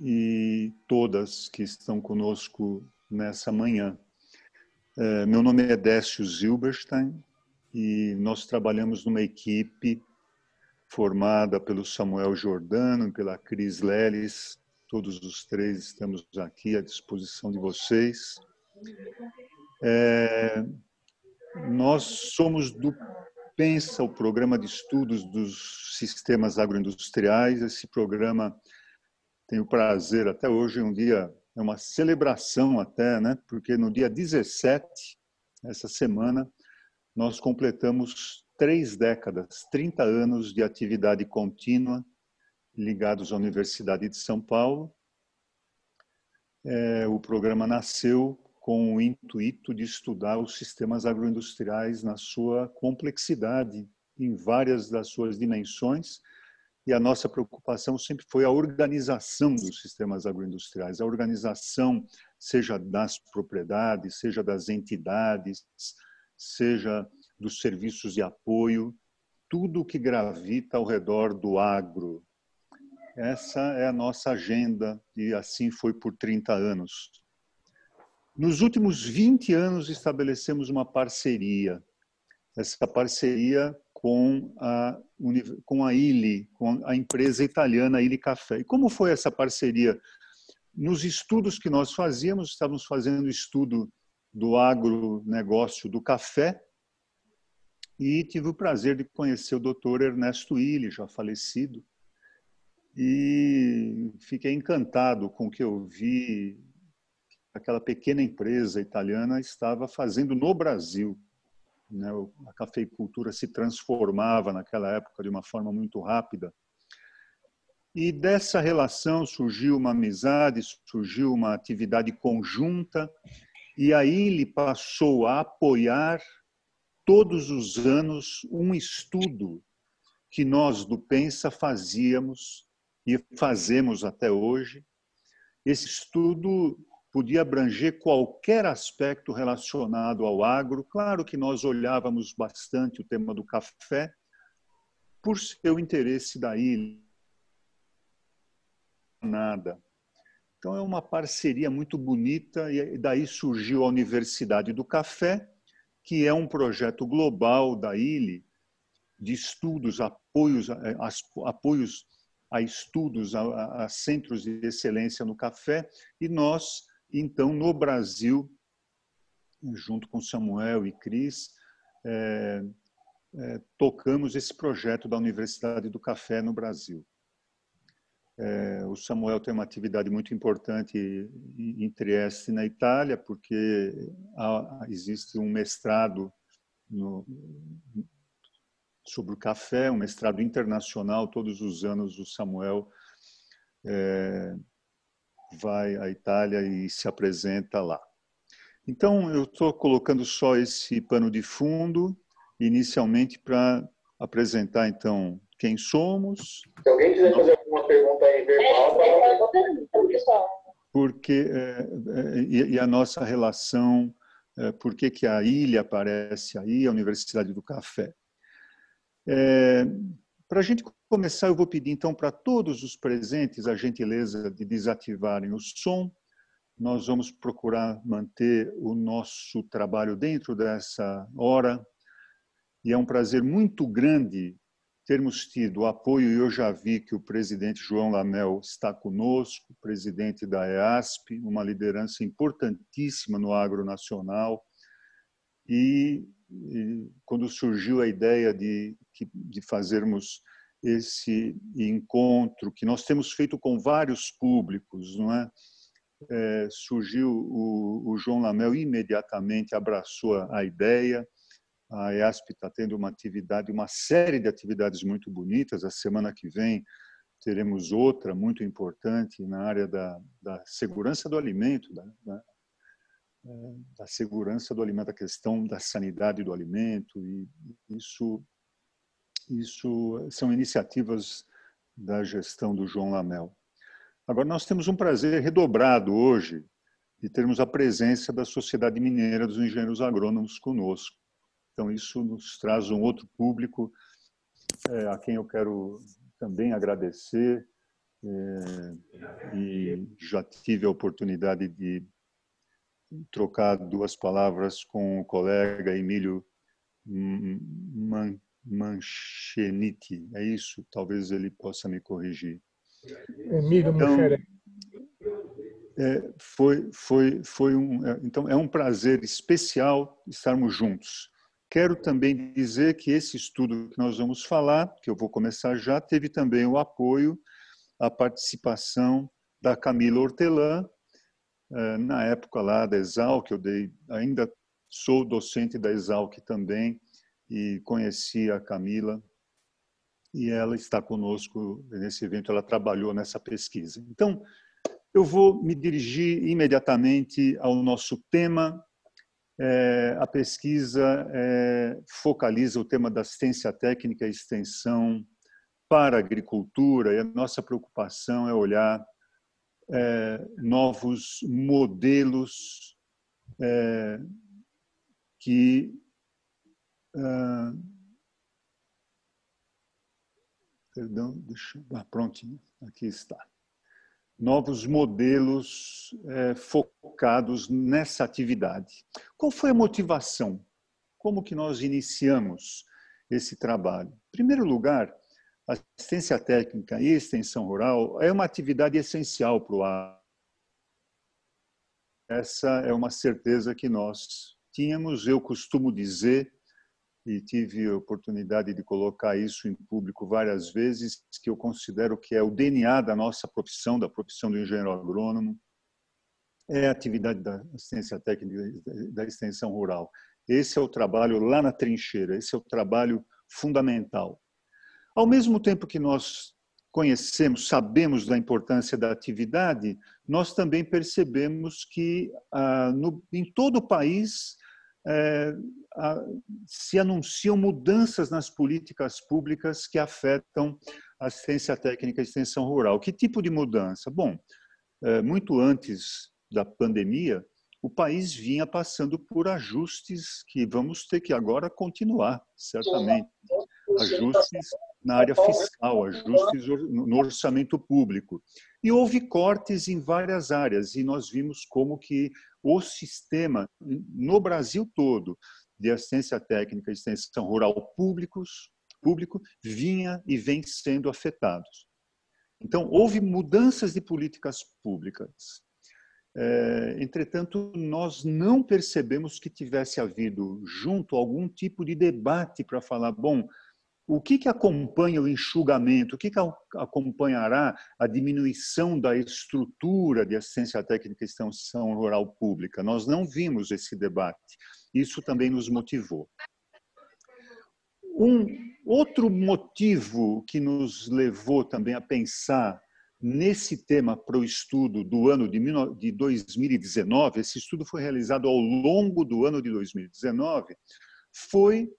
e todas que estão conosco nessa manhã. Meu nome é Décio Zilberstein e nós trabalhamos numa equipe formada pelo Samuel Giordano e pela Cris Leles. Todos os três estamos aqui à disposição de vocês. Nós somos do PENSA, o Programa de Estudos dos Sistemas Agroindustriais. Esse programa, tenho o prazer, até hoje é uma celebração até, né? Porque no dia 17, essa semana, nós completamos 3 décadas, 30 anos de atividade contínua ligados à Universidade de São Paulo. O programa nasceu com o intuito de estudar os sistemas agroindustriais na sua complexidade, em várias das suas dimensões, e a nossa preocupação sempre foi a organização dos sistemas agroindustriais, a organização, seja das propriedades, seja das entidades, seja dos serviços de apoio, tudo que gravita ao redor do agro. Essa é a nossa agenda e assim foi por 30 anos. Nos últimos 20 anos estabelecemos uma parceria. Essa parceria com a ILI, com a empresa italiana ILI Café. E como foi essa parceria? Nos estudos que nós fazíamos, estávamos fazendo estudo do agronegócio do café e tive o prazer de conhecer o Dr. Ernesto ILI, já falecido, e fiquei encantado com o que eu vi aquela pequena empresa italiana estava fazendo no Brasil. A cafeicultura se transformava naquela época de uma forma muito rápida. E dessa relação surgiu uma amizade, surgiu uma atividade conjunta, e aí ele passou a apoiar todos os anos um estudo que nós do PENSA fazíamos e fazemos até hoje. Esse estudo podia abranger qualquer aspecto relacionado ao agro. Claro que nós olhávamos bastante o tema do café, por seu interesse da ilha. Nada. Então é uma parceria muito bonita e daí surgiu a Universidade do Café, que é um projeto global da ILI de estudos, apoios a estudos, a centros de excelência no café, e nós, então, no Brasil, junto com Samuel e Cris, tocamos esse projeto da Universidade do Café no Brasil. O Samuel tem uma atividade muito importante em Trieste, na Itália, porque existe um mestrado sobre o café, um mestrado internacional. Todos os anos o Samuel vai à Itália e se apresenta lá. Então, eu estou colocando só esse pano de fundo, inicialmente para apresentar, então, quem somos. Se alguém quiser fazer alguma pergunta aí verbal, porque e a nossa relação, por que a ilha aparece aí, a Universidade do Café. Para a gente começar, eu vou pedir, então, para todos os presentes a gentileza de desativarem o som. Nós vamos procurar manter o nosso trabalho dentro dessa hora. E é um prazer muito grande termos tido o apoio, e eu já vi que o presidente João Lamel está conosco, presidente da EASP, uma liderança importantíssima no agro nacional. E quando surgiu a ideia de fazermos esse encontro, que nós temos feito com vários públicos, não é? Surgiu o João Lamel, imediatamente abraçou a ideia. A EASP está tendo uma série de atividades muito bonitas. A semana que vem teremos outra muito importante na área da segurança do alimento, da segurança do alimento, a questão da sanidade do alimento. E isso são iniciativas da gestão do João Lamel. Agora, nós temos um prazer redobrado hoje de termos a presença da Sociedade Mineira dos Engenheiros Agrônomos conosco. Então, isso nos traz um outro público a quem eu quero também agradecer e já tive a oportunidade de trocar duas palavras com o colega Emílio Mancheniti. É isso? Talvez ele possa me corrigir. Emílio Muxeré. Então, é um prazer especial estarmos juntos. Quero também dizer que esse estudo que nós vamos falar, que eu vou começar já, teve também o apoio, a participação da Camila Hortelã, na época lá da Exalc, ainda sou docente da Exalc também, e conheci a Camila, e ela está conosco nesse evento, ela trabalhou nessa pesquisa. Então, eu vou me dirigir imediatamente ao nosso tema. A pesquisa focaliza o tema da assistência técnica e extensão para a agricultura, e a nossa preocupação é olhar novos modelos que perdão, prontinho, aqui está. Novos modelos focados nessa atividade. Qual foi a motivação? Como que nós iniciamos esse trabalho? Em primeiro lugar, a assistência técnica e extensão rural é uma atividade essencial para o agro. Essa é uma certeza que nós tínhamos. Eu costumo dizer, e tive a oportunidade de colocar isso em público várias vezes, que eu considero que é o DNA da nossa profissão, da profissão do engenheiro agrônomo, é a atividade da assistência técnica e da extensão rural. Esse é o trabalho lá na trincheira, esse é o trabalho fundamental. Ao mesmo tempo que nós conhecemos, sabemos da importância da atividade, nós também percebemos que em todo o país se anunciam mudanças nas políticas públicas que afetam a assistência técnica e extensão rural. Que tipo de mudança? Bom, muito antes da pandemia, o país vinha passando por ajustes que vamos ter que agora continuar, certamente. Ajustes na área fiscal, ajustes no orçamento público. E houve cortes em várias áreas, e nós vimos como que o sistema, no Brasil todo, de assistência técnica e extensão rural público, vinha e vem sendo afetado. Então, houve mudanças de políticas públicas. Entretanto, nós não percebemos que tivesse havido junto algum tipo de debate para falar, bom, o que acompanha o enxugamento, o que acompanhará a diminuição da estrutura de assistência técnica e extensão rural pública? Nós não vimos esse debate. Isso também nos motivou. Um outro motivo que nos levou também a pensar nesse tema para o estudo do ano de 2019, esse estudo foi realizado ao longo do ano de 2019, foi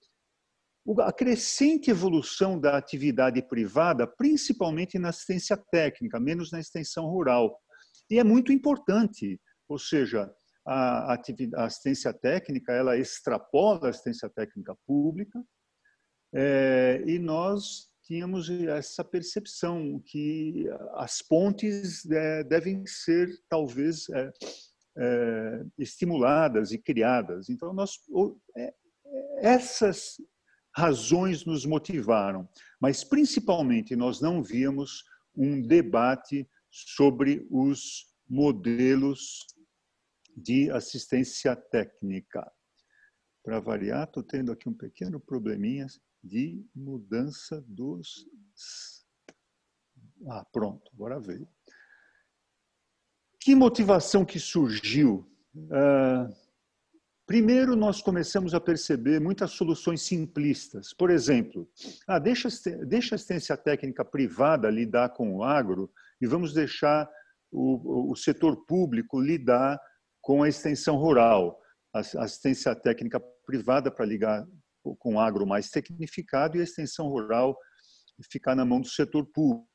a crescente evolução da atividade privada, principalmente na assistência técnica, menos na extensão rural. E é muito importante, ou seja, a assistência técnica, ela extrapola a assistência técnica pública, e nós tínhamos essa percepção que as pontes devem ser, talvez, estimuladas e criadas. Então, essas razões nos motivaram, mas principalmente nós não víamos um debate sobre os modelos de assistência técnica. Para variar, estou tendo aqui um pequeno probleminha de mudança dos... pronto, agora veio. Que motivação que surgiu? Primeiro, nós começamos a perceber muitas soluções simplistas. Por exemplo, deixa a assistência técnica privada lidar com o agro e vamos deixar o setor público lidar com a extensão rural. A assistência técnica privada para ligar com o agro mais tecnificado e a extensão rural ficar na mão do setor público.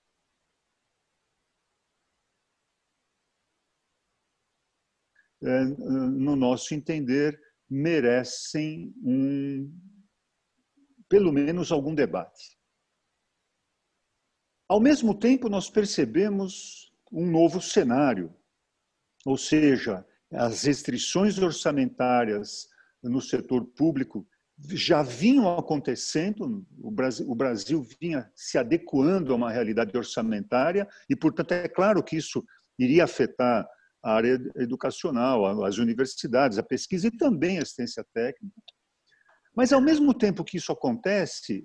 No nosso entender, merecem pelo menos algum debate. Ao mesmo tempo, nós percebemos um novo cenário, ou seja, as restrições orçamentárias no setor público já vinham acontecendo, o Brasil vinha se adequando a uma realidade orçamentária e, portanto, é claro que isso iria afetar a área educacional, as universidades, a pesquisa e também a assistência técnica. Mas, ao mesmo tempo que isso acontece,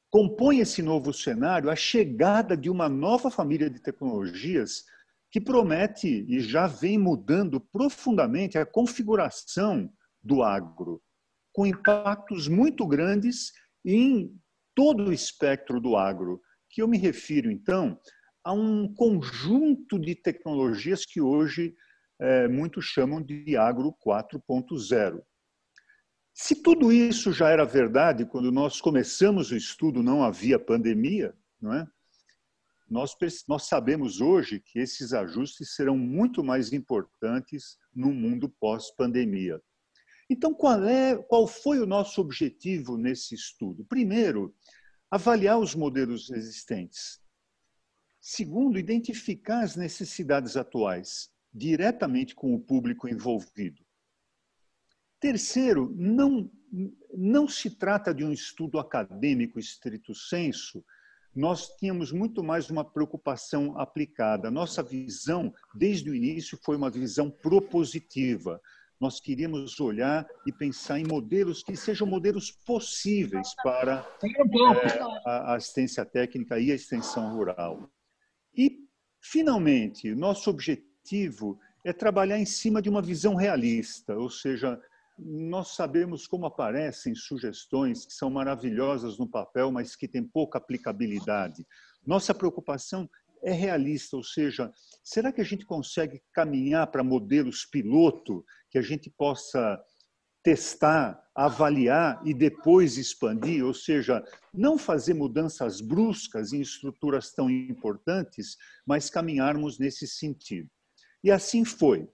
compõe esse novo cenário a chegada de uma nova família de tecnologias que promete e já vem mudando profundamente a configuração do agro, com impactos muito grandes em todo o espectro do agro, que eu me refiro, então, a um conjunto de tecnologias que hoje muitos chamam de agro 4.0. Se tudo isso já era verdade, quando nós começamos o estudo não havia pandemia, não é? Nós sabemos hoje que esses ajustes serão muito mais importantes no mundo pós-pandemia. Então, qual foi o nosso objetivo nesse estudo? Primeiro, avaliar os modelos existentes. Segundo, identificar as necessidades atuais, diretamente com o público envolvido. Terceiro, não se trata de um estudo acadêmico estrito sensu, nós tínhamos muito mais uma preocupação aplicada. Nossa visão, desde o início, foi uma visão propositiva. Nós queríamos olhar e pensar em modelos que sejam modelos possíveis para a assistência técnica e a extensão rural. E, finalmente, nosso objetivo é trabalhar em cima de uma visão realista, ou seja, nós sabemos como aparecem sugestões que são maravilhosas no papel, mas que têm pouca aplicabilidade. Nossa preocupação é realista, ou seja, será que a gente consegue caminhar para modelos piloto que a gente possa testar, avaliar e depois expandir, ou seja, não fazer mudanças bruscas em estruturas tão importantes, mas caminharmos nesse sentido. E assim foi.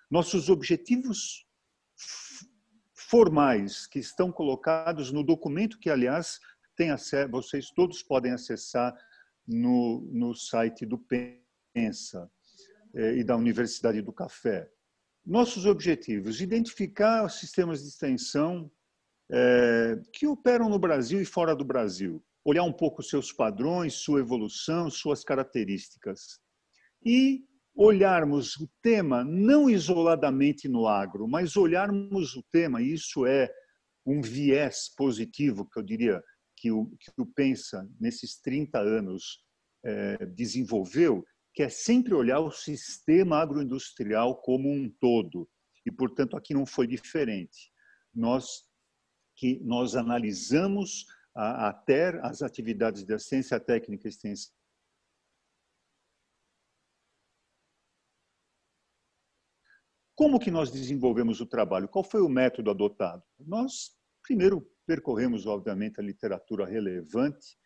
Nossos objetivos formais que estão colocados no documento que, aliás, tem acesso, vocês todos podem acessar no site do Pensa e da Universidade do Café. Nossos objetivos: identificar os sistemas de extensão que operam no Brasil e fora do Brasil, olhar um pouco seus padrões, sua evolução, suas características. E olharmos o tema não isoladamente no agro, mas olharmos o tema, e isso é um viés positivo, que eu diria que o Pensa, nesses 30 anos, desenvolveu, que é sempre olhar o sistema agroindustrial como um todo. E, portanto, aqui não foi diferente. Nós analisamos até as atividades de assistência técnica e extensão. Como que nós desenvolvemos o trabalho? Qual foi o método adotado? Nós, primeiro, percorremos, obviamente, a literatura relevante.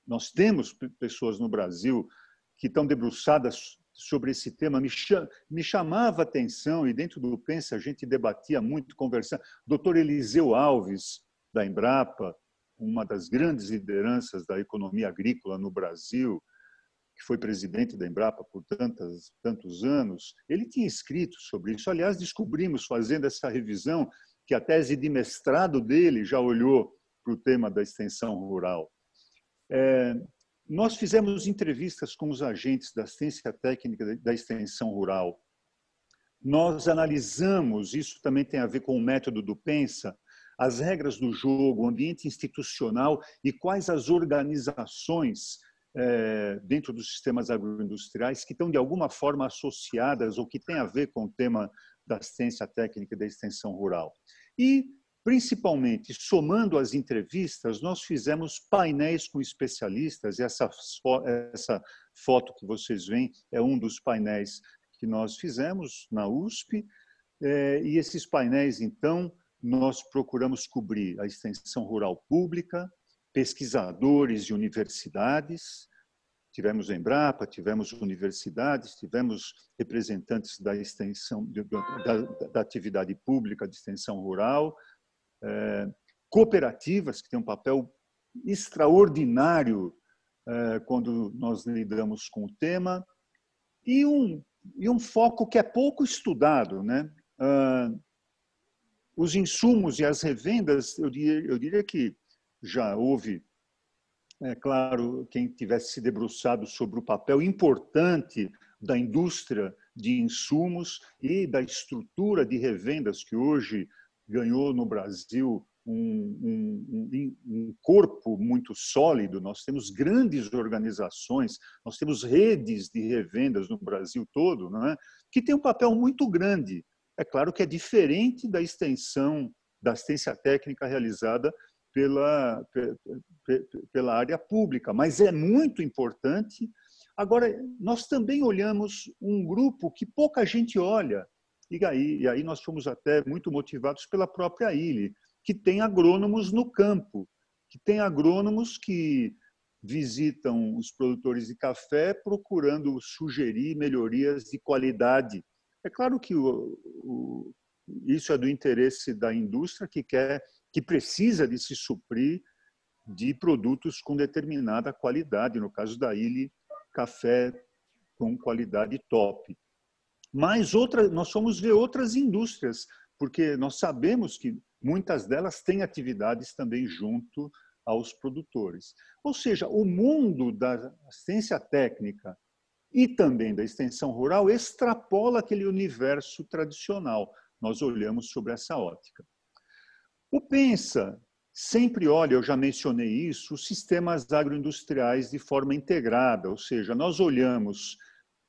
Nós temos pessoas no Brasil que estão debruçadas sobre esse tema. Me chamava a atenção, e dentro do Pensa a gente debatia muito, conversando. Dr. Eliseu Alves, da Embrapa, uma das grandes lideranças da economia agrícola no Brasil, que foi presidente da Embrapa por tantos anos, ele tinha escrito sobre isso. Aliás, descobrimos, fazendo essa revisão, que a tese de mestrado dele já olhou para o tema da extensão rural. Nós fizemos entrevistas com os agentes da assistência técnica da extensão rural. Nós analisamos, isso também tem a ver com o método do Pensa, as regras do jogo, o ambiente institucional e quais as organizações dentro dos sistemas agroindustriais que estão de alguma forma associadas ou que têm a ver com o tema da assistência técnica e da extensão rural. E, principalmente, somando as entrevistas, nós fizemos painéis com especialistas. Essa foto que vocês veem é um dos painéis que nós fizemos na USP. E esses painéis, então, nós procuramos cobrir a extensão rural pública, pesquisadores de universidades, tivemos Embrapa, tivemos universidades, tivemos representantes da extensão da atividade pública de extensão rural, cooperativas que têm um papel extraordinário quando nós lidamos com o tema, e um foco que é pouco estudado, né? Os insumos e as revendas, eu diria que já houve, é claro, quem tivesse se debruçado sobre o papel importante da indústria de insumos e da estrutura de revendas que hoje ganhou no Brasil um corpo muito sólido. Nós temos grandes organizações, nós temos redes de revendas no Brasil todo, não é? Que tem um papel muito grande. É claro que é diferente da extensão da assistência técnica realizada pela área pública, mas é muito importante. Agora, nós também olhamos um grupo que pouca gente olha, e aí nós fomos até muito motivados pela própria ILE, que tem agrônomos no campo, que tem agrônomos que visitam os produtores de café procurando sugerir melhorias de qualidade. É claro que isso é do interesse da indústria que precisa de se suprir de produtos com determinada qualidade, no caso da ILE, café com qualidade top. Mas nós fomos ver outras indústrias, porque nós sabemos que muitas delas têm atividades também junto aos produtores. Ou seja, o mundo da assistência técnica e também da extensão rural extrapola aquele universo tradicional. Nós olhamos sobre essa ótica. O Pensa sempre olha, eu já mencionei isso, os sistemas agroindustriais de forma integrada, ou seja, nós olhamos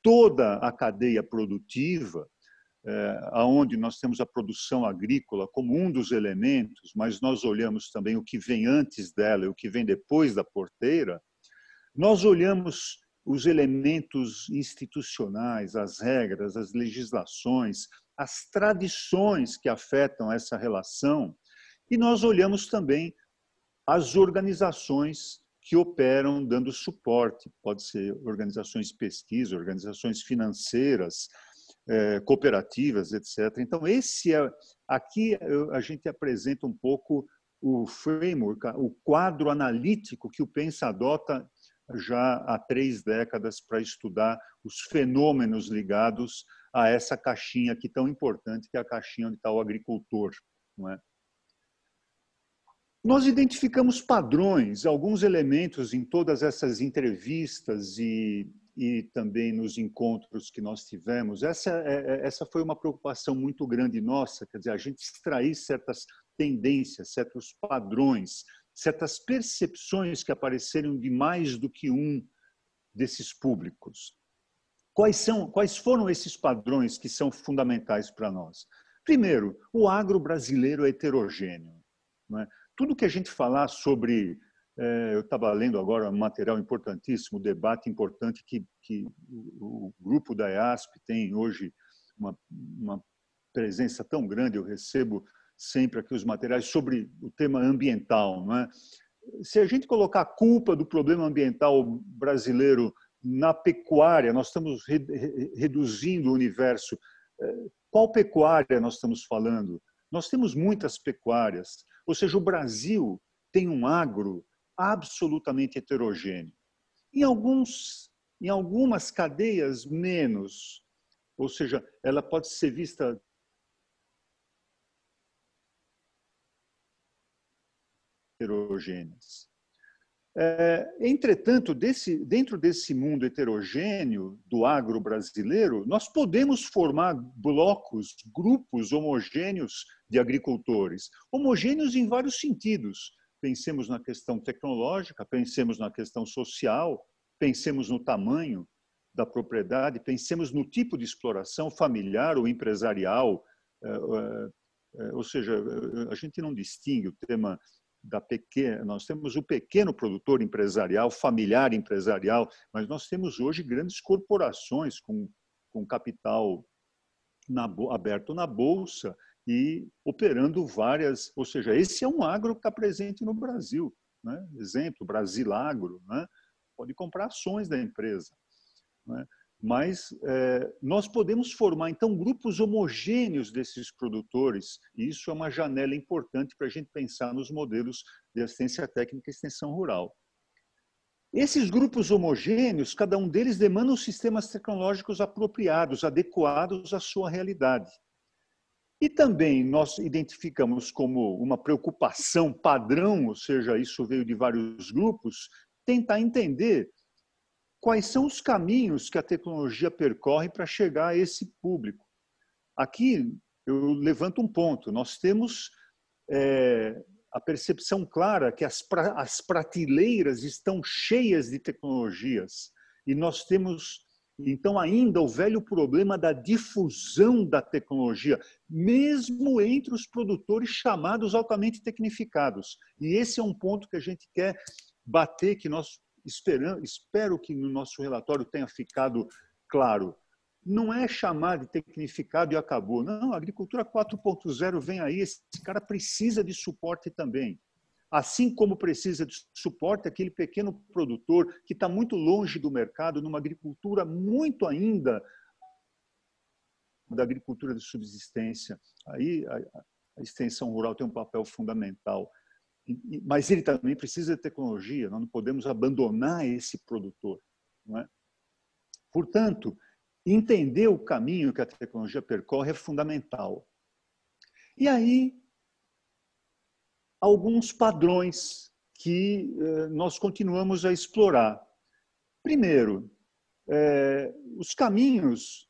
toda a cadeia produtiva, onde nós temos a produção agrícola como um dos elementos, mas nós olhamos também o que vem antes dela e o que vem depois da porteira. Nós olhamos os elementos institucionais, as regras, as legislações, as tradições que afetam essa relação, e nós olhamos também as organizações que operam dando suporte, pode ser organizações de pesquisa, organizações financeiras, cooperativas, etc. Então, aqui a gente apresenta um pouco o framework, o quadro analítico que o Pensa adota já há 3 décadas para estudar os fenômenos ligados a essa caixinha aqui tão importante, que é a caixinha onde está o agricultor, não é? Nós identificamos padrões, alguns elementos em todas essas entrevistas e também nos encontros que nós tivemos. Essa foi uma preocupação muito grande nossa, quer dizer, a gente extrair certas tendências, certos padrões, certas percepções que apareceram de mais do que um desses públicos. Quais foram esses padrões que são fundamentais para nós? Primeiro, o agro brasileiro é heterogêneo, não é? Tudo que a gente falar sobre... Eu estava lendo agora um material importantíssimo, um debate importante que o grupo da EASP tem hoje, uma presença tão grande, eu recebo sempre aqui os materiais sobre o tema ambiental, não é? Se a gente colocar a culpa do problema ambiental brasileiro na pecuária, nós estamos reduzindo o universo. Qual pecuária nós estamos falando? Nós temos muitas pecuárias, ou seja, o Brasil tem um agro absolutamente heterogêneo. Em algumas cadeias, menos. Ou seja, ela pode ser vista heterogêneas. Entretanto, dentro desse mundo heterogêneo do agro brasileiro, nós podemos formar blocos, grupos homogêneos de agricultores, homogêneos em vários sentidos. Pensemos na questão tecnológica, pensemos na questão social, pensemos no tamanho da propriedade, pensemos no tipo de exploração familiar ou empresarial. Ou seja, a gente não distingue o tema da pequena, nós temos o pequeno produtor empresarial, familiar empresarial, mas nós temos hoje grandes corporações com capital aberto na bolsa e operando várias, ou seja, esse é um agro que está presente no Brasil, né? Exemplo, Brasilagro, né? Pode comprar ações da empresa, né? mas nós podemos formar, então, grupos homogêneos desses produtores, e isso é uma janela importante para a gente pensar nos modelos de assistência técnica e extensão rural. Esses grupos homogêneos, cada um deles demanda os sistemas tecnológicos apropriados, adequados à sua realidade. E também nós identificamos como uma preocupação padrão, ou seja, isso veio de vários grupos, tentar entender quais são os caminhos que a tecnologia percorre para chegar a esse público. Aqui eu levanto um ponto. Nós temos a percepção clara que as prateleiras estão cheias de tecnologias e nós temos, então, ainda o velho problema da difusão da tecnologia, mesmo entre os produtores chamados altamente tecnificados. E esse é um ponto que a gente quer bater, que nós espero que no nosso relatório tenha ficado claro. Não é chamar de tecnificado e acabou. Não, a agricultura 4.0 vem aí, esse cara precisa de suporte também. Assim como precisa de suporte aquele pequeno produtor que está muito longe do mercado, numa agricultura muito ainda da agricultura de subsistência. Aí a extensão rural tem um papel fundamental. Mas ele também precisa de tecnologia, nós não podemos abandonar esse produtor. Não é? Portanto, entender o caminho que a tecnologia percorre é fundamental. E aí, alguns padrões que nós continuamos a explorar. Primeiro, os caminhos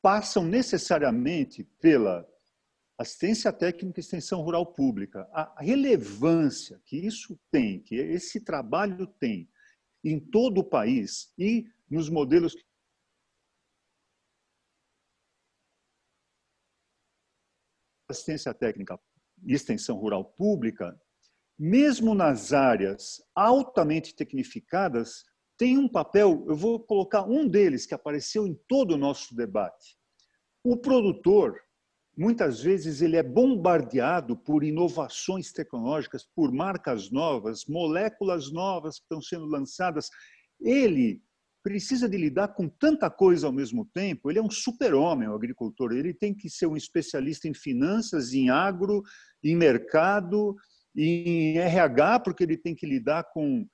passam necessariamente pela assistência técnica e extensão rural pública. A relevância que isso tem, que esse trabalho tem em todo o país e nos modelos assistência técnica e extensão rural pública, mesmo nas áreas altamente tecnificadas, tem um papel, eu vou colocar um deles que apareceu em todo o nosso debate. O produtor, muitas vezes, ele é bombardeado por inovações tecnológicas, por marcas novas, moléculas novas que estão sendo lançadas. Ele precisa de lidar com tanta coisa ao mesmo tempo. Ele é um super-homem, o agricultor. Ele tem que ser um especialista em finanças, em agro, em mercado, em RH, porque ele tem que lidar com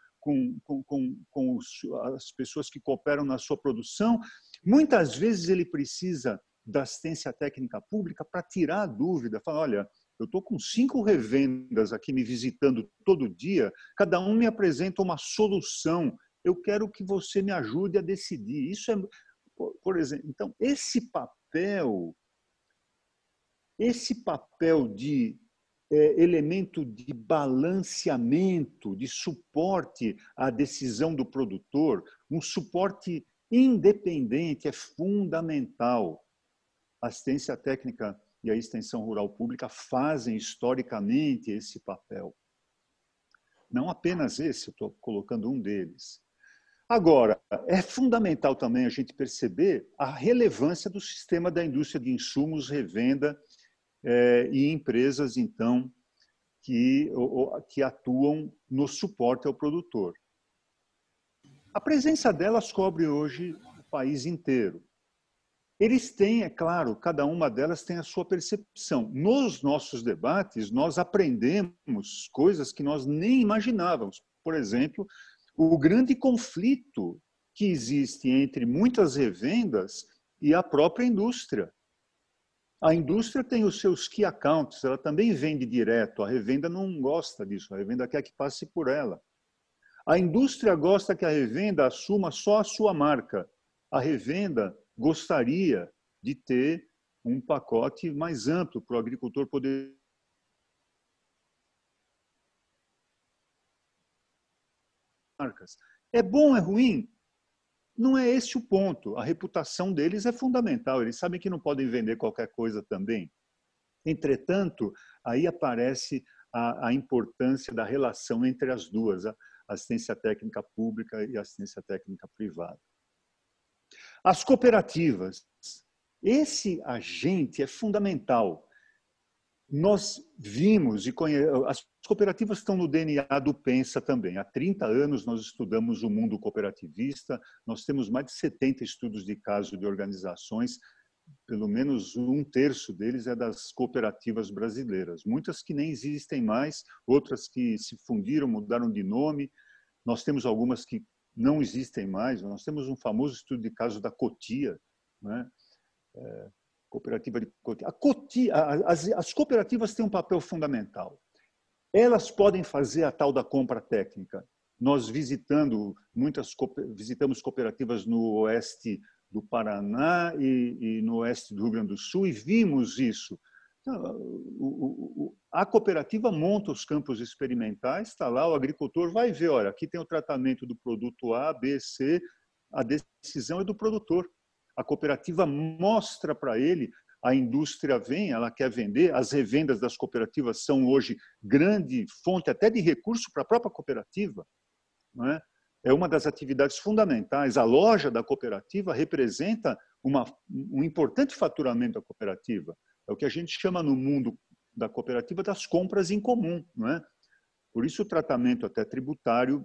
as pessoas que cooperam na sua produção. Muitas vezes ele precisa da assistência técnica pública para tirar a dúvida. Falar, olha, eu estou com 5 revendas aqui me visitando todo dia, cada um me apresenta uma solução. Eu quero que você me ajude a decidir. Isso é, por exemplo, então, esse papel de elemento de balanceamento, de suporte à decisão do produtor, um suporte independente é fundamental. A assistência técnica e a extensão rural pública fazem historicamente esse papel. Não apenas esse, eu estou colocando um deles. Agora, é fundamental também a gente perceber a relevância do sistema da indústria de insumos, revenda e empresas, então, que atuam no suporte ao produtor. A presença delas cobre hoje o país inteiro. Eles têm, é claro, cada uma delas tem a sua percepção. Nos nossos debates, nós aprendemos coisas que nós nem imaginávamos. Por exemplo, o grande conflito que existe entre muitas revendas e a própria indústria. A indústria tem os seus key accounts, ela também vende direto, a revenda não gosta disso, a revenda quer que passe por ela. A indústria gosta que a revenda assuma só a sua marca. A revenda gostaria de ter um pacote mais amplo para o agricultor poder marcas. É bom, é ruim? Não é esse o ponto. A reputação deles é fundamental. Eles sabem que não podem vender qualquer coisa também. Entretanto, aí aparece a importância da relação entre as duas, a assistência técnica pública e a assistência técnica privada. As cooperativas. Esse agente é fundamental. Nós vimos, as cooperativas estão no DNA do Pensa também. Há 30 anos nós estudamos o mundo cooperativista, nós temos mais de 70 estudos de caso de organizações, pelo menos um terço deles é das cooperativas brasileiras. Muitas que nem existem mais, outras que se fundiram, mudaram de nome. Nós temos algumas que não existem mais. Nós temos um famoso estudo de caso da Cotia, né? Cooperativa de Cotia. As cooperativas têm um papel fundamental. Elas podem fazer a tal da compra técnica. Nós visitamos cooperativas no oeste do Paraná e no oeste do Rio Grande do Sul e vimos isso. A cooperativa monta os campos experimentais, está lá, o agricultor vai ver, olha, aqui tem o tratamento do produto A, B, C, a decisão é do produtor. A cooperativa mostra para ele, a indústria vem, ela quer vender, as revendas das cooperativas são hoje grande fonte até de recurso para a própria cooperativa, não é? É uma das atividades fundamentais. A loja da cooperativa representa um importante faturamento da cooperativa. É o que a gente chama no mundo da cooperativa das compras em comum, não é? Por isso o tratamento até tributário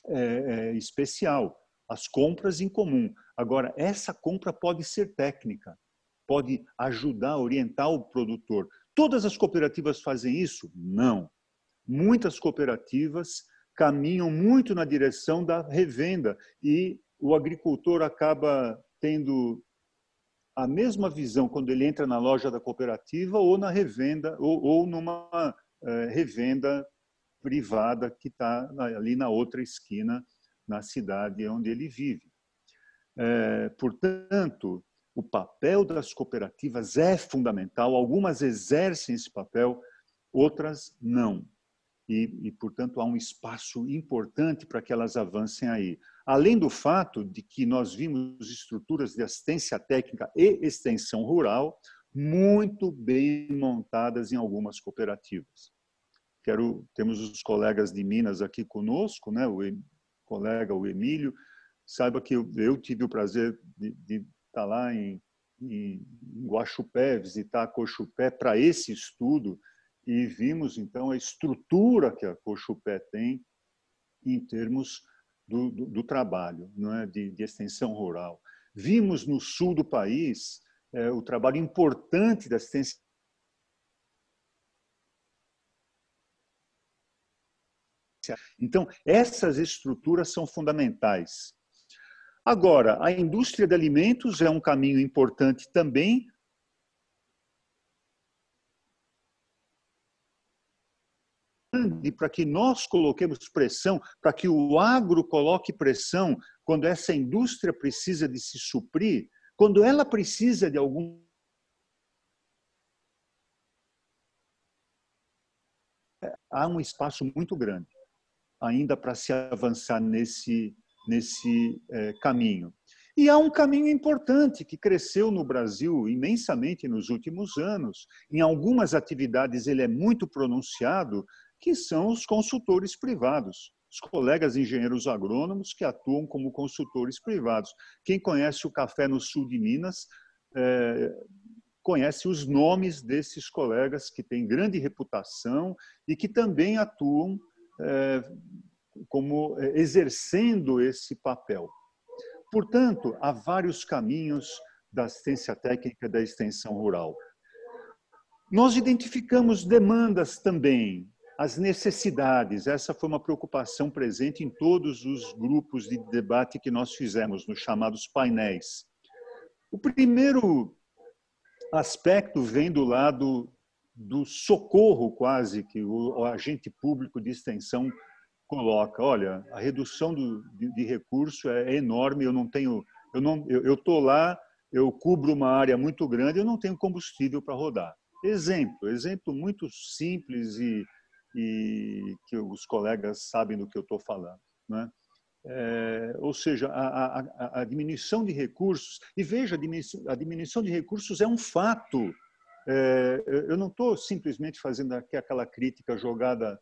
é especial. As compras em comum. Agora, essa compra pode ser técnica, pode ajudar, orientar o produtor. Todas as cooperativas fazem isso? Não. Muitas cooperativas caminham muito na direção da revenda e o agricultor acaba tendo a mesma visão quando ele entra na loja da cooperativa ou na revenda ou numa revenda privada que está ali na outra esquina na cidade onde ele vive. Portanto, o papel das cooperativas é fundamental. Algumas exercem esse papel, outras não. E, portanto, há um espaço importante para que elas avancem aí. Além do fato de que nós vimos estruturas de assistência técnica e extensão rural muito bem montadas em algumas cooperativas. Temos os colegas de Minas aqui conosco, né? O Emílio. Saiba que eu tive o prazer de estar lá em Guaxupé, visitar a Cochupé para esse estudo, e vimos, então, a estrutura que a Cochupé tem em termos do trabalho, não é? de extensão rural. Vimos no sul do país o trabalho importante da assistência. Então, essas estruturas são fundamentais. Agora, a indústria de alimentos é um caminho importante também. Para que nós coloquemos pressão, para que o agro coloque pressão quando essa indústria precisa de se suprir, quando ela precisa de algum... Há um espaço muito grande ainda para se avançar nesse caminho. E há um caminho importante que cresceu no Brasil imensamente nos últimos anos. Em algumas atividades ele é muito pronunciado, que são os consultores privados, os colegas engenheiros agrônomos que atuam como consultores privados. Quem conhece o café no sul de Minas conhece os nomes desses colegas que têm grande reputação e que também atuam como exercendo esse papel. Portanto, há vários caminhos da assistência técnica e da extensão rural. Nós identificamos demandas também, as necessidades. Essa foi uma preocupação presente em todos os grupos de debate que nós fizemos, nos chamados painéis. O primeiro aspecto vem do lado do socorro, quase, que o agente público de extensão coloca. Olha, a redução de recurso é enorme, eu estou lá, eu cubro uma área muito grande, eu não tenho combustível para rodar. Exemplo muito simples e que os colegas sabem do que eu estou falando, né? Ou seja, a diminuição de recursos, e veja, a diminuição de recursos é um fato. Eu não estou simplesmente fazendo aqui aquela crítica jogada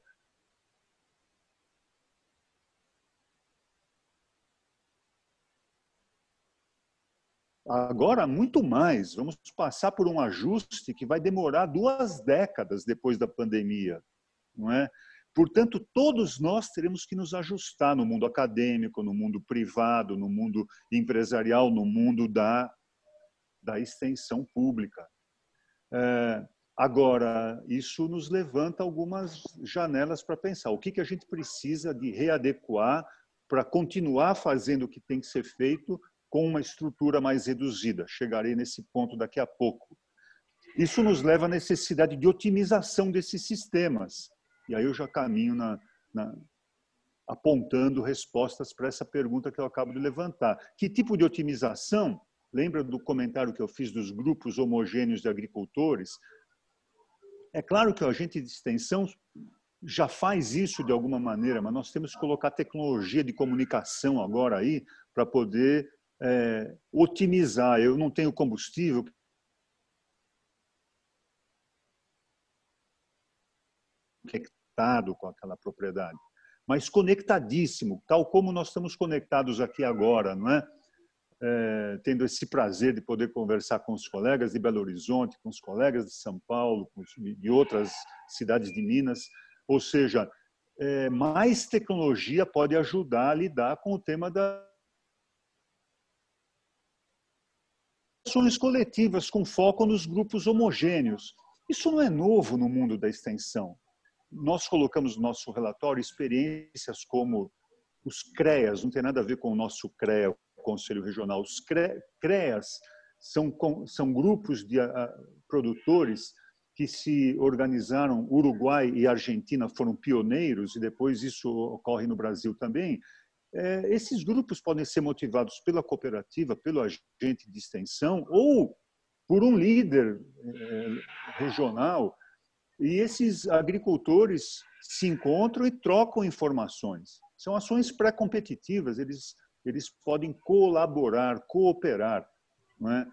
Agora, muito mais. Vamos passar por um ajuste que vai demorar 2 décadas depois da pandemia, não é? Portanto, todos nós teremos que nos ajustar no mundo acadêmico, no mundo privado, no mundo empresarial, no mundo da extensão pública. Agora, isso nos levanta algumas janelas para pensar. O que a gente precisa de readequar para continuar fazendo o que tem que ser feito com uma estrutura mais reduzida? Chegarei nesse ponto daqui a pouco. Isso nos leva à necessidade de otimização desses sistemas. E aí eu já caminho apontando respostas para essa pergunta que eu acabo de levantar. Que tipo de otimização? Lembra do comentário que eu fiz dos grupos homogêneos de agricultores? É claro que o agente de extensão já faz isso de alguma maneira, mas nós temos que colocar tecnologia de comunicação agora aí para poder otimizar. Eu não tenho combustível conectado com aquela propriedade, mas conectadíssimo, tal como nós estamos conectados aqui agora, não é? Tendo esse prazer de poder conversar com os colegas de Belo Horizonte, com os colegas de São Paulo, de outras cidades de Minas. Ou seja, mais tecnologia pode ajudar a lidar com o tema das ações coletivas, com foco nos grupos homogêneos. Isso não é novo no mundo da extensão. Nós colocamos no nosso relatório experiências como os CREAs, não tem nada a ver com o nosso CREA, Conselho Regional. Os CREAs são grupos de produtores que se organizaram. Uruguai e Argentina foram pioneiros, e depois isso ocorre no Brasil também. Esses grupos podem ser motivados pela cooperativa, pelo agente de extensão ou por um líder regional. E esses agricultores se encontram e trocam informações. São ações pré-competitivas, eles podem colaborar, cooperar, não é?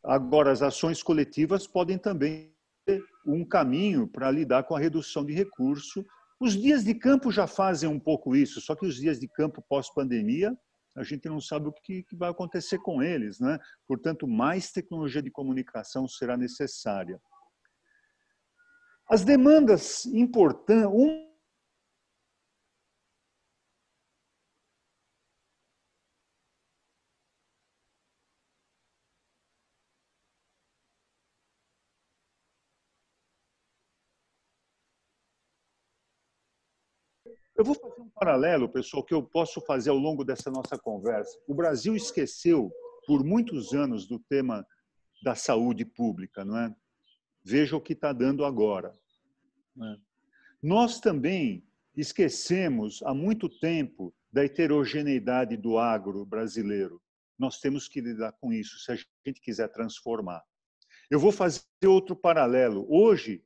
Agora, as ações coletivas podem também ser um caminho para lidar com a redução de recurso. Os dias de campo já fazem um pouco isso, só que os dias de campo pós-pandemia, a gente não sabe o que vai acontecer com eles, né? Portanto, mais tecnologia de comunicação será necessária. As demandas importantes... Eu vou fazer um paralelo, pessoal, que eu posso fazer ao longo dessa nossa conversa. O Brasil esqueceu, por muitos anos, do tema da saúde pública, não é? Veja o que está dando agora. Nós também esquecemos, há muito tempo, da heterogeneidade do agro brasileiro. Nós temos que lidar com isso, se a gente quiser transformar. Eu vou fazer outro paralelo. Hoje,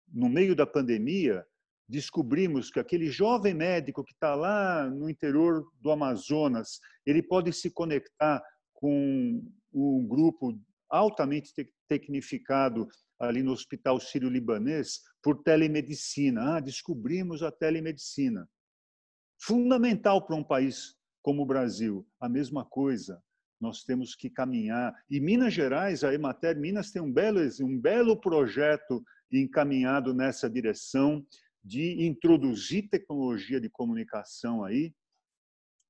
no meio da pandemia, descobrimos que aquele jovem médico que está lá no interior do Amazonas, ele pode se conectar com um grupo altamente tecnificado ali no Hospital Sírio-Libanês por telemedicina. Descobrimos a telemedicina. Fundamental para um país como o Brasil. A mesma coisa. Nós temos que caminhar. E Minas Gerais, a Emater Minas tem um belo projeto encaminhado nessa direção de introduzir tecnologia de comunicação aí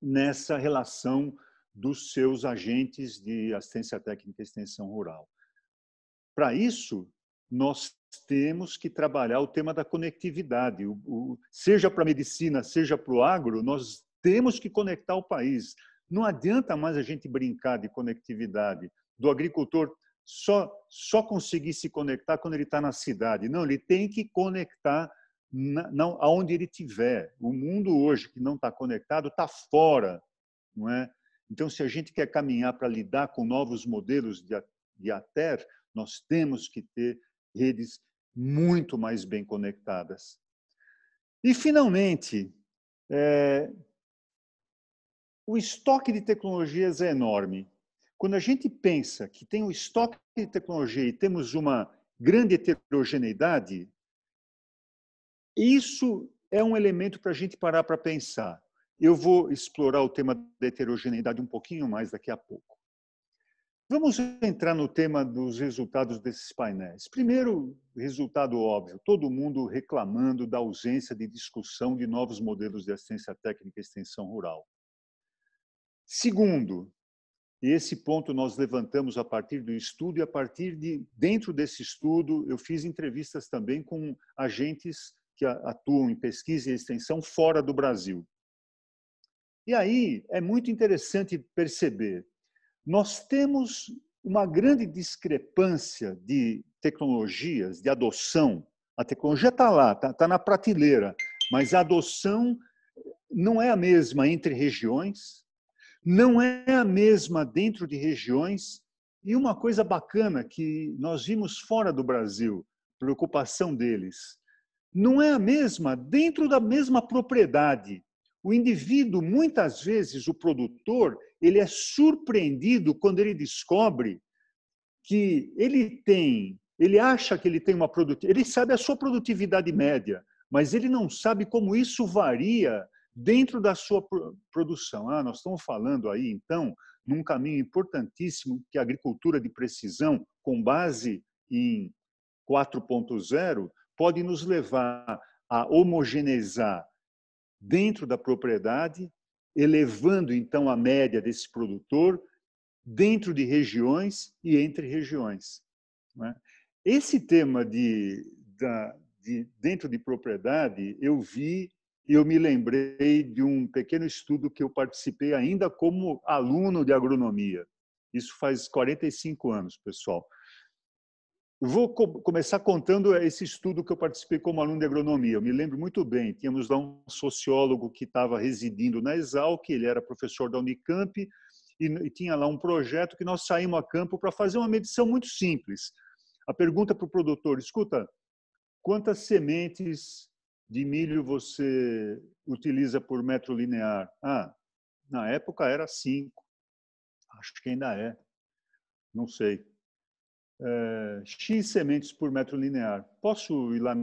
nessa relação dos seus agentes de assistência técnica e extensão rural. Para isso, nós temos que trabalhar o tema da conectividade. Seja para a medicina, seja para o agro, nós temos que conectar o país. Não adianta mais a gente brincar de conectividade, do agricultor só conseguir se conectar quando ele está na cidade. Não, ele tem que conectar aonde ele estiver. O mundo hoje que não está conectado está fora, não é? Então, se a gente quer caminhar para lidar com novos modelos de ATER, nós temos que ter redes muito mais bem conectadas. E, finalmente, o estoque de tecnologias é enorme. Quando a gente pensa que tem um estoque de tecnologia e temos uma grande heterogeneidade, isso é um elemento para a gente parar para pensar. Eu vou explorar o tema da heterogeneidade um pouquinho mais daqui a pouco. Vamos entrar no tema dos resultados desses painéis. Primeiro, resultado óbvio, todo mundo reclamando da ausência de discussão de novos modelos de assistência técnica e extensão rural. Segundo, e esse ponto nós levantamos a partir do estudo, e a partir de dentro desse estudo eu fiz entrevistas também com agentes que atuam em pesquisa e extensão fora do Brasil. E aí é muito interessante perceber, nós temos uma grande discrepância de tecnologias, de adoção. A tecnologia está lá, está na prateleira, mas a adoção não é a mesma entre regiões, não é a mesma dentro de regiões. E uma coisa bacana que nós vimos fora do Brasil, preocupação deles, não é a mesma dentro da mesma propriedade. O indivíduo, muitas vezes, o produtor, ele é surpreendido quando ele descobre que ele acha que ele tem uma produtividade, ele sabe a sua produtividade média, mas ele não sabe como isso varia dentro da sua produção. Nós estamos falando aí, então, num caminho importantíssimo que a agricultura de precisão, com base em 4.0, pode nos levar a homogeneizar dentro da propriedade, elevando então a média desse produtor dentro de regiões e entre regiões. Esse tema de dentro de propriedade, eu vi e eu me lembrei de um pequeno estudo que eu participei ainda como aluno de agronomia. Isso faz 45 anos, pessoal. Eu vou começar contando esse estudo que eu participei como aluno de agronomia. Eu me lembro muito bem, tínhamos lá um sociólogo que estava residindo na Exalc, ele era professor da Unicamp, e tinha lá um projeto que nós saímos a campo para fazer uma medição muito simples. A pergunta para o produtor, escuta, quantas sementes de milho você utiliza por metro linear? Na época era 5. Acho que ainda é. Não sei. X sementes por metro linear. Posso ir lá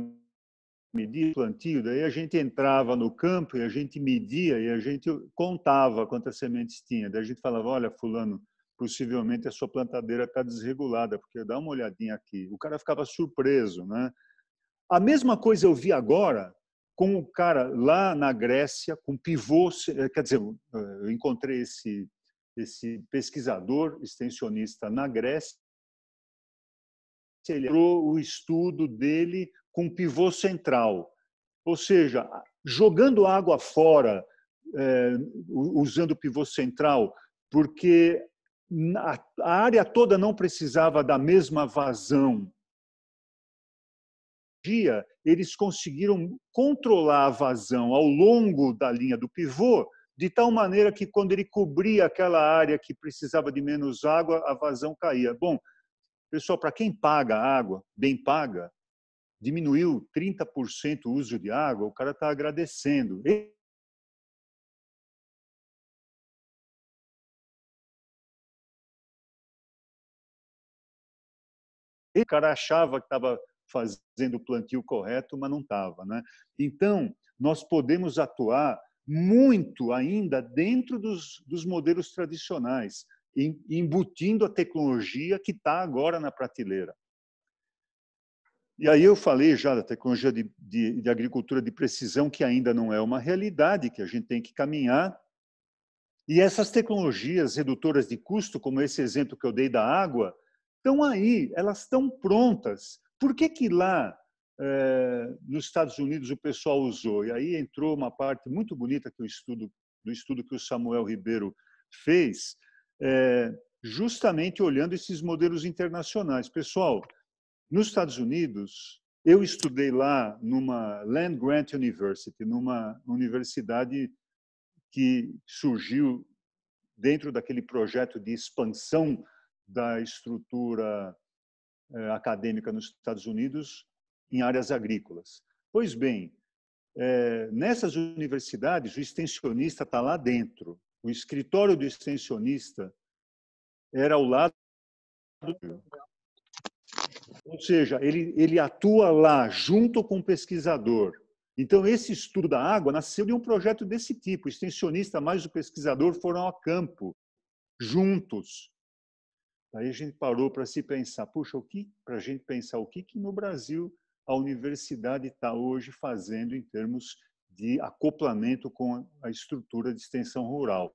medir o plantio? Daí a gente entrava no campo e a gente media e a gente contava quantas sementes tinha. Daí a gente falava, olha, fulano, possivelmente a sua plantadeira está desregulada, porque dá uma olhadinha aqui. O cara ficava surpreso, né? A mesma coisa eu vi agora com o cara lá na Grécia, com pivô, quer dizer, eu encontrei esse pesquisador extensionista na Grécia, ele entrou o estudo dele com pivô central, ou seja, jogando água fora, usando o pivô central, porque a área toda não precisava da mesma vazão. Eles conseguiram controlar a vazão ao longo da linha do pivô, de tal maneira que quando ele cobria aquela área que precisava de menos água, a vazão caía. Bom, pessoal, para quem paga água, bem paga, diminuiu 30% o uso de água, o cara está agradecendo. O cara achava que estava fazendo o plantio correto, mas não estava, né? Então, nós podemos atuar muito ainda dentro dos modelos tradicionais, embutindo a tecnologia que está agora na prateleira. E aí eu falei já da tecnologia de agricultura de precisão, que ainda não é uma realidade, que a gente tem que caminhar. E essas tecnologias redutoras de custo, como esse exemplo que eu dei da água, estão aí, elas estão prontas. Por que lá nos Estados Unidos o pessoal usou? E aí entrou uma parte muito bonita que do estudo que o Samuel Ribeiro fez, justamente olhando esses modelos internacionais. Pessoal, nos Estados Unidos, eu estudei lá numa Land Grant University, numa universidade que surgiu dentro daquele projeto de expansão da estrutura acadêmica nos Estados Unidos em áreas agrícolas. Pois bem, nessas universidades, o extensionista está lá dentro. O escritório do extensionista era ao lado do... Ou seja, ele atua lá junto com o pesquisador. Então, esse estudo da água nasceu de um projeto desse tipo. O extensionista mais o pesquisador foram a campo, juntos. Daí a gente parou para se pensar, puxa, para a gente pensar o que no Brasil a universidade está hoje fazendo em termos de acoplamento com a estrutura de extensão rural.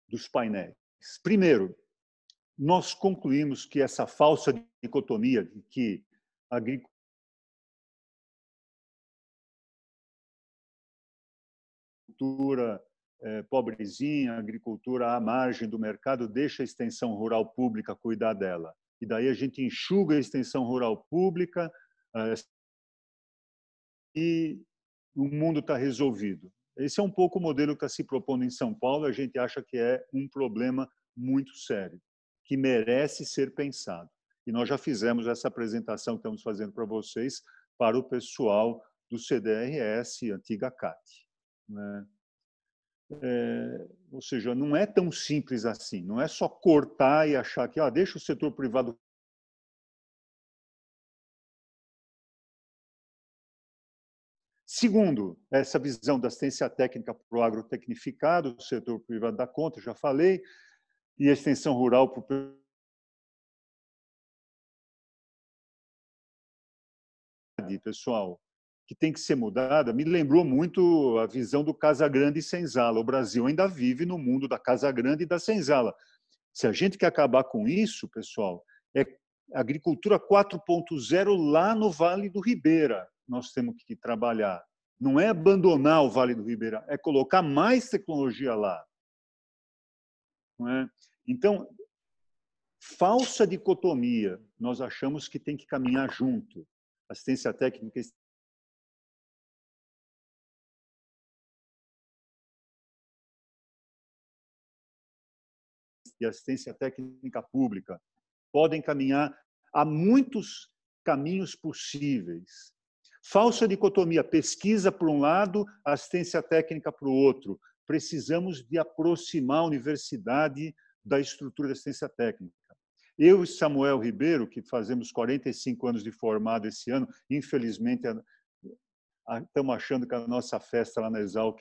Dos painéis. Primeiro, nós concluímos que essa falsa dicotomia de que a agricultura pobrezinha, a agricultura à margem do mercado, deixa a extensão rural pública cuidar dela. E daí a gente enxuga a extensão rural pública e o mundo está resolvido. Esse é um pouco o modelo que está se propondo em São Paulo. A gente acha que é um problema muito sério, que merece ser pensado. E nós já fizemos essa apresentação que estamos fazendo para vocês para o pessoal do CDRS, antiga CAT. Né? Ou seja, não é tão simples assim. Não é só cortar e achar que deixa o setor privado. Segundo, essa visão da assistência técnica para o agrotecnificado, o setor privado dá conta, já falei, e a extensão rural para o pessoal, que tem que ser mudada, me lembrou muito a visão do Casa Grande e Senzala. O Brasil ainda vive no mundo da Casa Grande e da Senzala. Se a gente quer acabar com isso, pessoal, é agricultura 4.0 lá no Vale do Ribeira. Nós temos que trabalhar. Não é abandonar o Vale do Ribeira, é colocar mais tecnologia lá. Não é? Então, falsa dicotomia, nós achamos que tem que caminhar junto. Assistência técnica e assistência técnica pública podem caminhar a muitos caminhos possíveis. Falsa dicotomia, pesquisa por um lado, assistência técnica para o outro. Precisamos de aproximar a universidade da estrutura da assistência técnica. Eu e Samuel Ribeiro, que fazemos 45 anos de formado esse ano, infelizmente estamos achando que a nossa festa lá na Exalc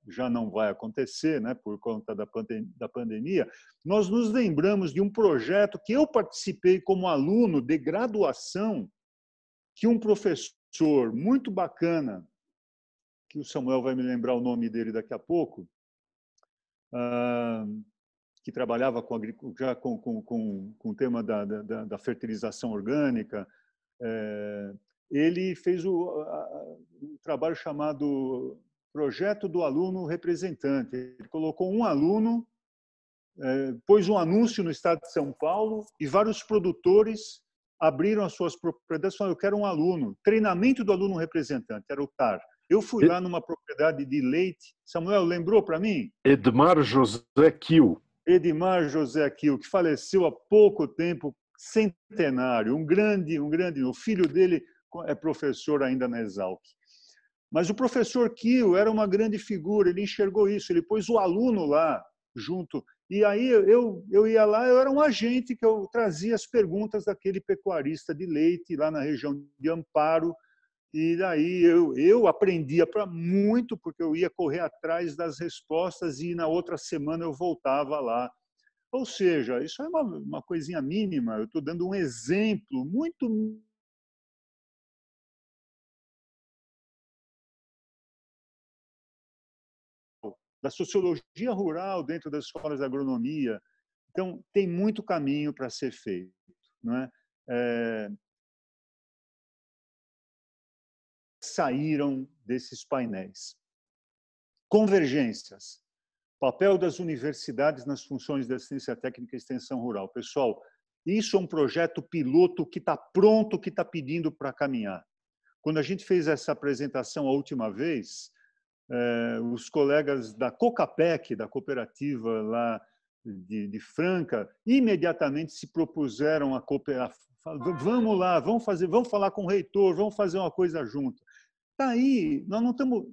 já não vai acontecer, né, por conta da pandemia, nós nos lembramos de um projeto que eu participei como aluno de graduação, que um professor muito bacana, que o Samuel vai me lembrar o nome dele daqui a pouco, que trabalhava já com o tema da fertilização orgânica, ele fez um trabalho chamado Projeto do Aluno Representante. Ele colocou um aluno, pôs um anúncio no estado de São Paulo e vários produtores abriram as suas propriedades e falaram, eu quero um aluno. Treinamento do aluno representante, era o TAR. Eu fui lá numa propriedade de leite. Samuel, lembrou para mim? Edmar José Kiel. Edmar José Kiel, que faleceu há pouco tempo, centenário, um grande, o filho dele é professor ainda na Exalc. Mas o professor Kiel era uma grande figura, ele enxergou isso, ele pôs o aluno lá junto. E aí eu ia lá, eu era um agente que eu trazia as perguntas daquele pecuarista de leite lá na região de Amparo. E daí eu aprendia muito, porque eu ia correr atrás das respostas e na outra semana eu voltava lá. Ou seja, isso é uma coisinha mínima, eu estou dando um exemplo muito da sociologia rural dentro das escolas de agronomia. Então, tem muito caminho para ser feito. Não é? Saíram desses painéis. Convergências. Papel das universidades nas funções da assistência técnica e extensão rural. Pessoal, isso é um projeto piloto que está pronto, que está pedindo para caminhar. Quando a gente fez essa apresentação a última vez, os colegas da COCAPEC, da cooperativa lá de Franca, imediatamente se propuseram a cooperar. Vamos lá, vamos falar com o reitor, vamos fazer uma coisa junto. Está aí, nós não estamos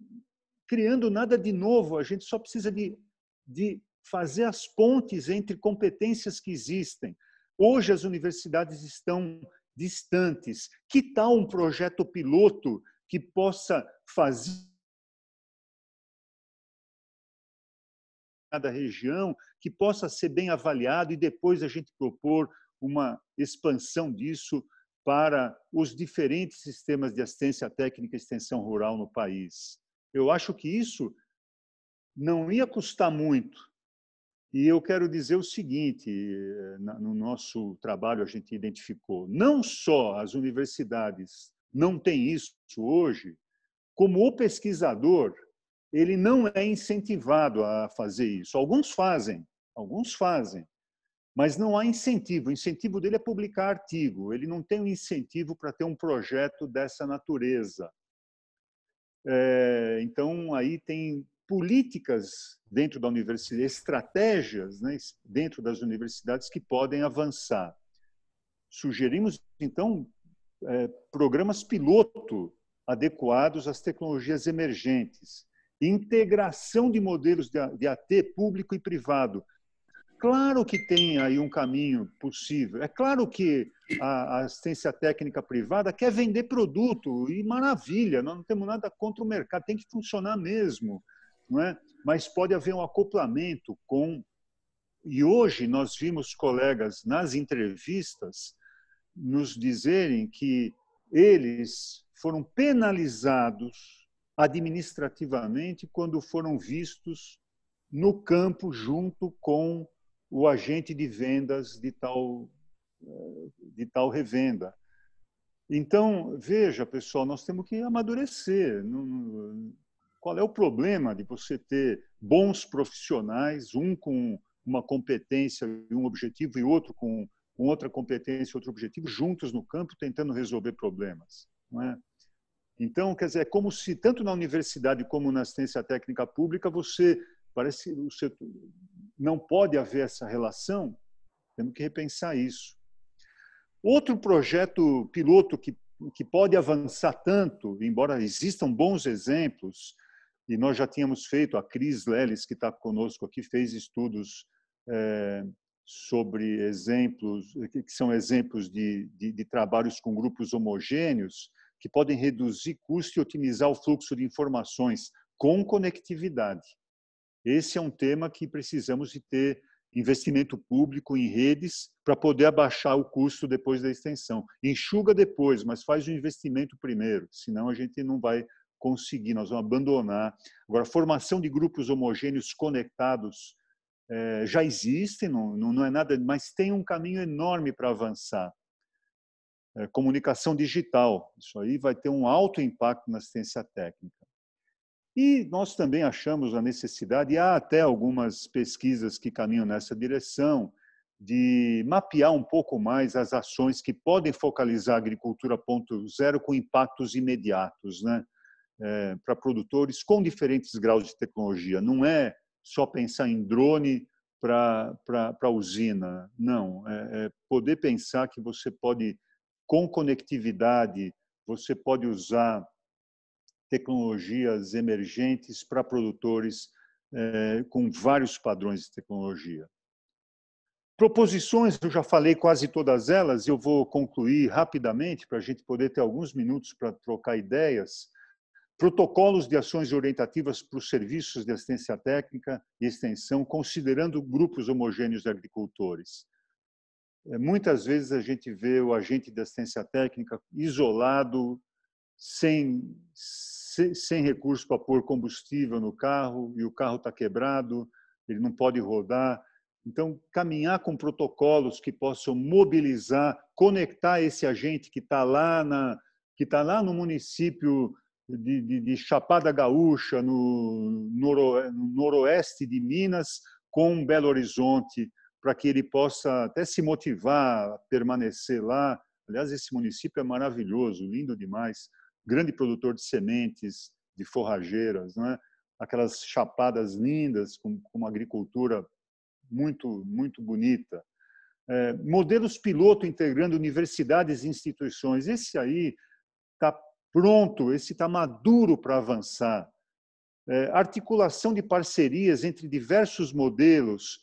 criando nada de novo, a gente só precisa de fazer as pontes entre competências que existem. Hoje as universidades estão distantes. Que tal um projeto piloto que possa fazer região que possa ser bem avaliado e depois a gente propor uma expansão disso para os diferentes sistemas de assistência técnica e extensão rural no país. Eu acho que isso não ia custar muito. E eu quero dizer o seguinte, no nosso trabalho a gente identificou, não só as universidades não têm isso hoje, como o pesquisador, ele não é incentivado a fazer isso. Alguns fazem, mas não há incentivo. O incentivo dele é publicar artigo. Ele não tem um incentivo para ter um projeto dessa natureza. Então, aí tem políticas dentro da universidade, estratégias, né, dentro das universidades que podem avançar. Sugerimos, então, programas piloto adequados às tecnologias emergentes, integração de modelos de AT público e privado. Claro que tem aí um caminho possível. É claro que a assistência técnica privada quer vender produto, e maravilha, nós não temos nada contra o mercado, tem que funcionar mesmo, não é? Mas pode haver um acoplamento com... E hoje nós vimos colegas nas entrevistas nos dizerem que eles foram penalizados administrativamente quando foram vistos no campo junto com o agente de vendas de tal revenda. Então, veja, pessoal, nós temos que amadurecer. Qual é o problema de você ter bons profissionais, um com uma competência e um objetivo e outro com outra competência e outro objetivo, juntos no campo, tentando resolver problemas, não é? Então, quer dizer, é como se, tanto na universidade como na assistência técnica pública, você não pode haver essa relação, temos que repensar isso. Outro projeto piloto que pode avançar tanto, embora existam bons exemplos, e nós já tínhamos feito, a Cris Leles, que está conosco aqui, fez estudos sobre exemplos, que são exemplos de trabalhos com grupos homogêneos, que podem reduzir custo e otimizar o fluxo de informações com conectividade. Esse é um tema que precisamos de ter investimento público em redes para poder abaixar o custo depois da extensão. Enxuga depois, mas faz o investimento primeiro, senão a gente não vai conseguir, nós vamos abandonar. Agora, formação de grupos homogêneos conectados já existem, não é nada, mas tem um caminho enorme para avançar. Comunicação digital, isso aí vai ter um alto impacto na assistência técnica. E nós também achamos a necessidade, e há até algumas pesquisas que caminham nessa direção, de mapear um pouco mais as ações que podem focalizar a agricultura 4.0 com impactos imediatos, né? Para produtores com diferentes graus de tecnologia. Não é só pensar em drone para a usina, não. É poder pensar que você pode, com conectividade, você pode usar tecnologias emergentes para produtores com vários padrões de tecnologia. Proposições, eu já falei quase todas elas, eu vou concluir rapidamente para a gente poder ter alguns minutos para trocar ideias. Protocolos de ações orientativas para os serviços de assistência técnica e extensão, considerando grupos homogêneos de agricultores. Muitas vezes a gente vê o agente de assistência técnica isolado, sem recurso para pôr combustível no carro, e o carro está quebrado, ele não pode rodar. Então, caminhar com protocolos que possam mobilizar, conectar esse agente que está lá no município de Chapada Gaúcha, no noroeste de Minas, com Belo Horizonte, para que ele possa até se motivar a permanecer lá. Aliás, esse município é maravilhoso, lindo demais, grande produtor de sementes, de forrageiras, não é? Aquelas chapadas lindas, com uma agricultura muito, muito bonita. Modelos piloto integrando universidades e instituições. Esse aí está pronto, esse está maduro para avançar. Articulação de parcerias entre diversos modelos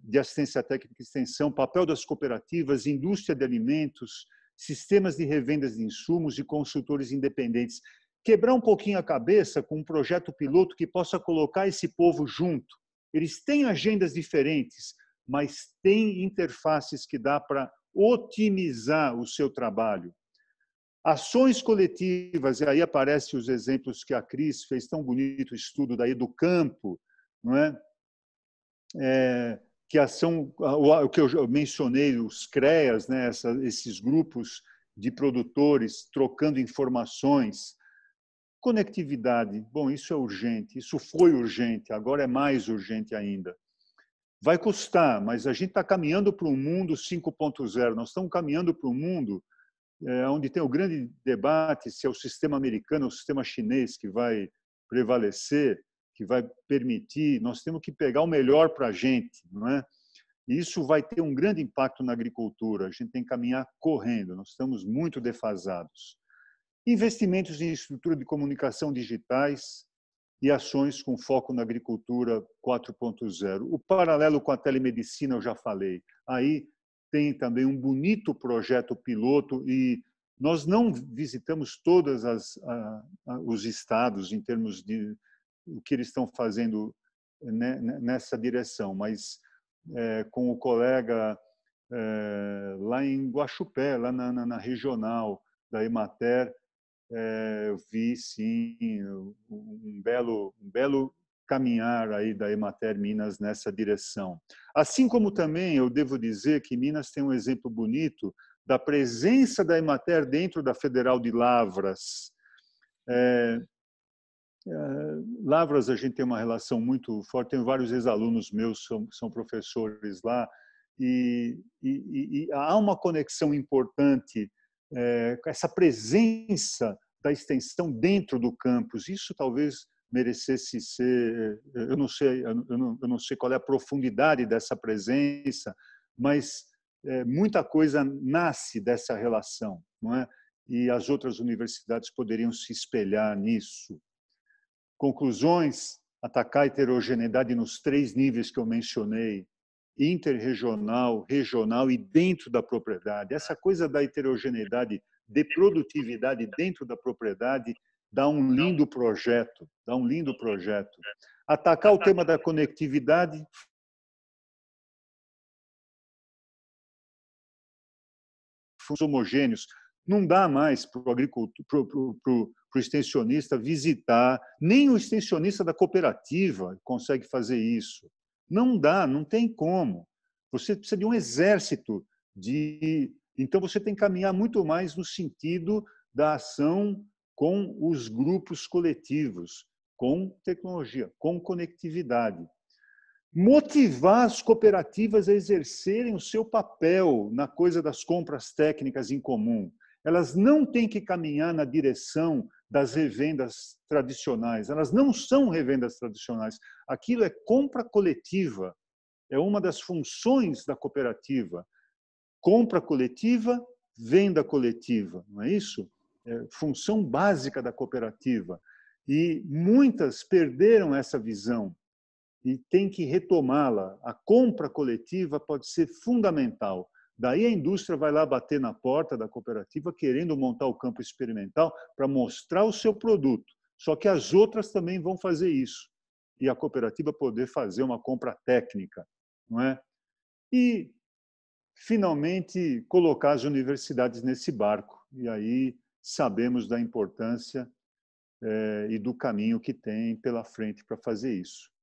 de assistência técnica e extensão, papel das cooperativas, indústria de alimentos, sistemas de revendas de insumos e consultores independentes. Quebrar um pouquinho a cabeça com um projeto piloto que possa colocar esse povo junto. Eles têm agendas diferentes, mas têm interfaces que dá para otimizar o seu trabalho. Ações coletivas, e aí aparecem os exemplos que a Cris fez, tão bonito o estudo daí do campo, não é? Que ação, o que eu mencionei, os CREAs, né? Esses grupos de produtores trocando informações. Conectividade, bom, isso é urgente, isso foi urgente, agora é mais urgente ainda. Vai custar, mas a gente está caminhando para um mundo 5.0, nós estamos caminhando para um mundo onde tem o grande debate se é o sistema americano ou o sistema chinês que vai prevalecer, que vai permitir. Nós temos que pegar o melhor para a gente, não é? E isso vai ter um grande impacto na agricultura. A gente tem que caminhar correndo, nós estamos muito defasados. Investimentos em estrutura de comunicação digitais e ações com foco na agricultura 4.0. O paralelo com a telemedicina eu já falei. Aí tem também um bonito projeto piloto e nós não visitamos todos os estados em termos de o que eles estão fazendo nessa direção, mas com o colega lá em Guaxupé, lá na regional da Emater, eu vi sim um belo caminhar aí da Emater Minas nessa direção. Assim como também eu devo dizer que Minas tem um exemplo bonito da presença da Emater dentro da Federal de Lavras. Lavras a gente tem uma relação muito forte, tenho vários ex-alunos meus são professores lá e há uma conexão importante com essa presença da extensão dentro do campus. Isso talvez merecesse ser, eu não sei qual é a profundidade dessa presença, mas muita coisa nasce dessa relação, não é? E as outras universidades poderiam se espelhar nisso. Conclusões: atacar a heterogeneidade nos 3 níveis que eu mencionei, interregional, regional e dentro da propriedade. Essa coisa da heterogeneidade, de produtividade dentro da propriedade, dá um lindo projeto, Atacar o tema da conectividade, homogêneos, não dá mais para o agricultor, para o extensionista visitar, nem o extensionista da cooperativa consegue fazer isso. Não dá, não tem como. Você precisa de um exército de... Então, você tem que caminhar muito mais no sentido da ação com os grupos coletivos, com tecnologia, com conectividade. Motivar as cooperativas a exercerem o seu papel na coisa das compras técnicas em comum. Elas não têm que caminhar na direção das revendas tradicionais. Elas não são revendas tradicionais. Aquilo é compra coletiva. É uma das funções da cooperativa. Compra coletiva, venda coletiva. Não é isso? É função básica da cooperativa. E muitas perderam essa visão e tem que retomá-la. A compra coletiva pode ser fundamental. Daí a indústria vai lá bater na porta da cooperativa querendo montar o campo experimental para mostrar o seu produto. Só que as outras também vão fazer isso. E a cooperativa poder fazer uma compra técnica, não é? E, finalmente, colocar as universidades nesse barco. E aí sabemos da importância e do caminho que tem pela frente para fazer isso.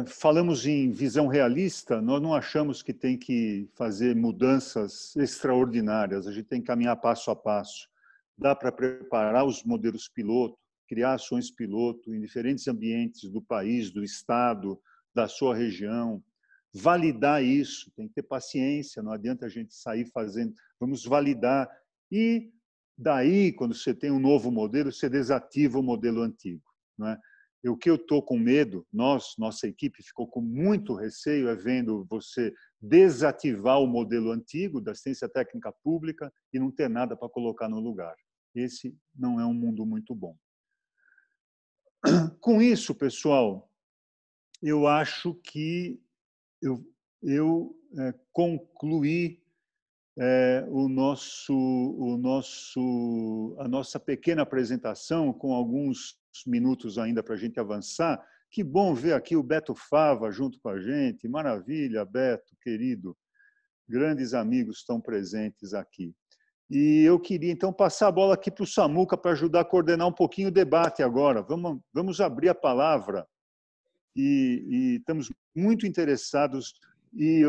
Falamos em visão realista, nós não achamos que tem que fazer mudanças extraordinárias, a gente tem que caminhar passo a passo. Dá para preparar os modelos piloto, criar ações piloto em diferentes ambientes do país, do estado, da sua região, validar isso, tem que ter paciência, não adianta a gente sair fazendo, vamos validar. E daí, quando você tem um novo modelo, você desativa o modelo antigo, não é? E o que eu estou com medo, nossa equipe ficou com muito receio, é vendo você desativar o modelo antigo da assistência técnica pública e não ter nada para colocar no lugar. Esse não é um mundo muito bom. Com isso, pessoal, eu acho que eu concluí a nossa pequena apresentação, com alguns minutos ainda para a gente avançar. Que bom ver aqui o Beto Fava junto com a gente. Maravilha, Beto, querido. Grandes amigos estão presentes aqui. E eu queria, então, passar a bola aqui para o Samuca para ajudar a coordenar um pouquinho o debate agora. Vamos abrir a palavra e estamos muito interessados. E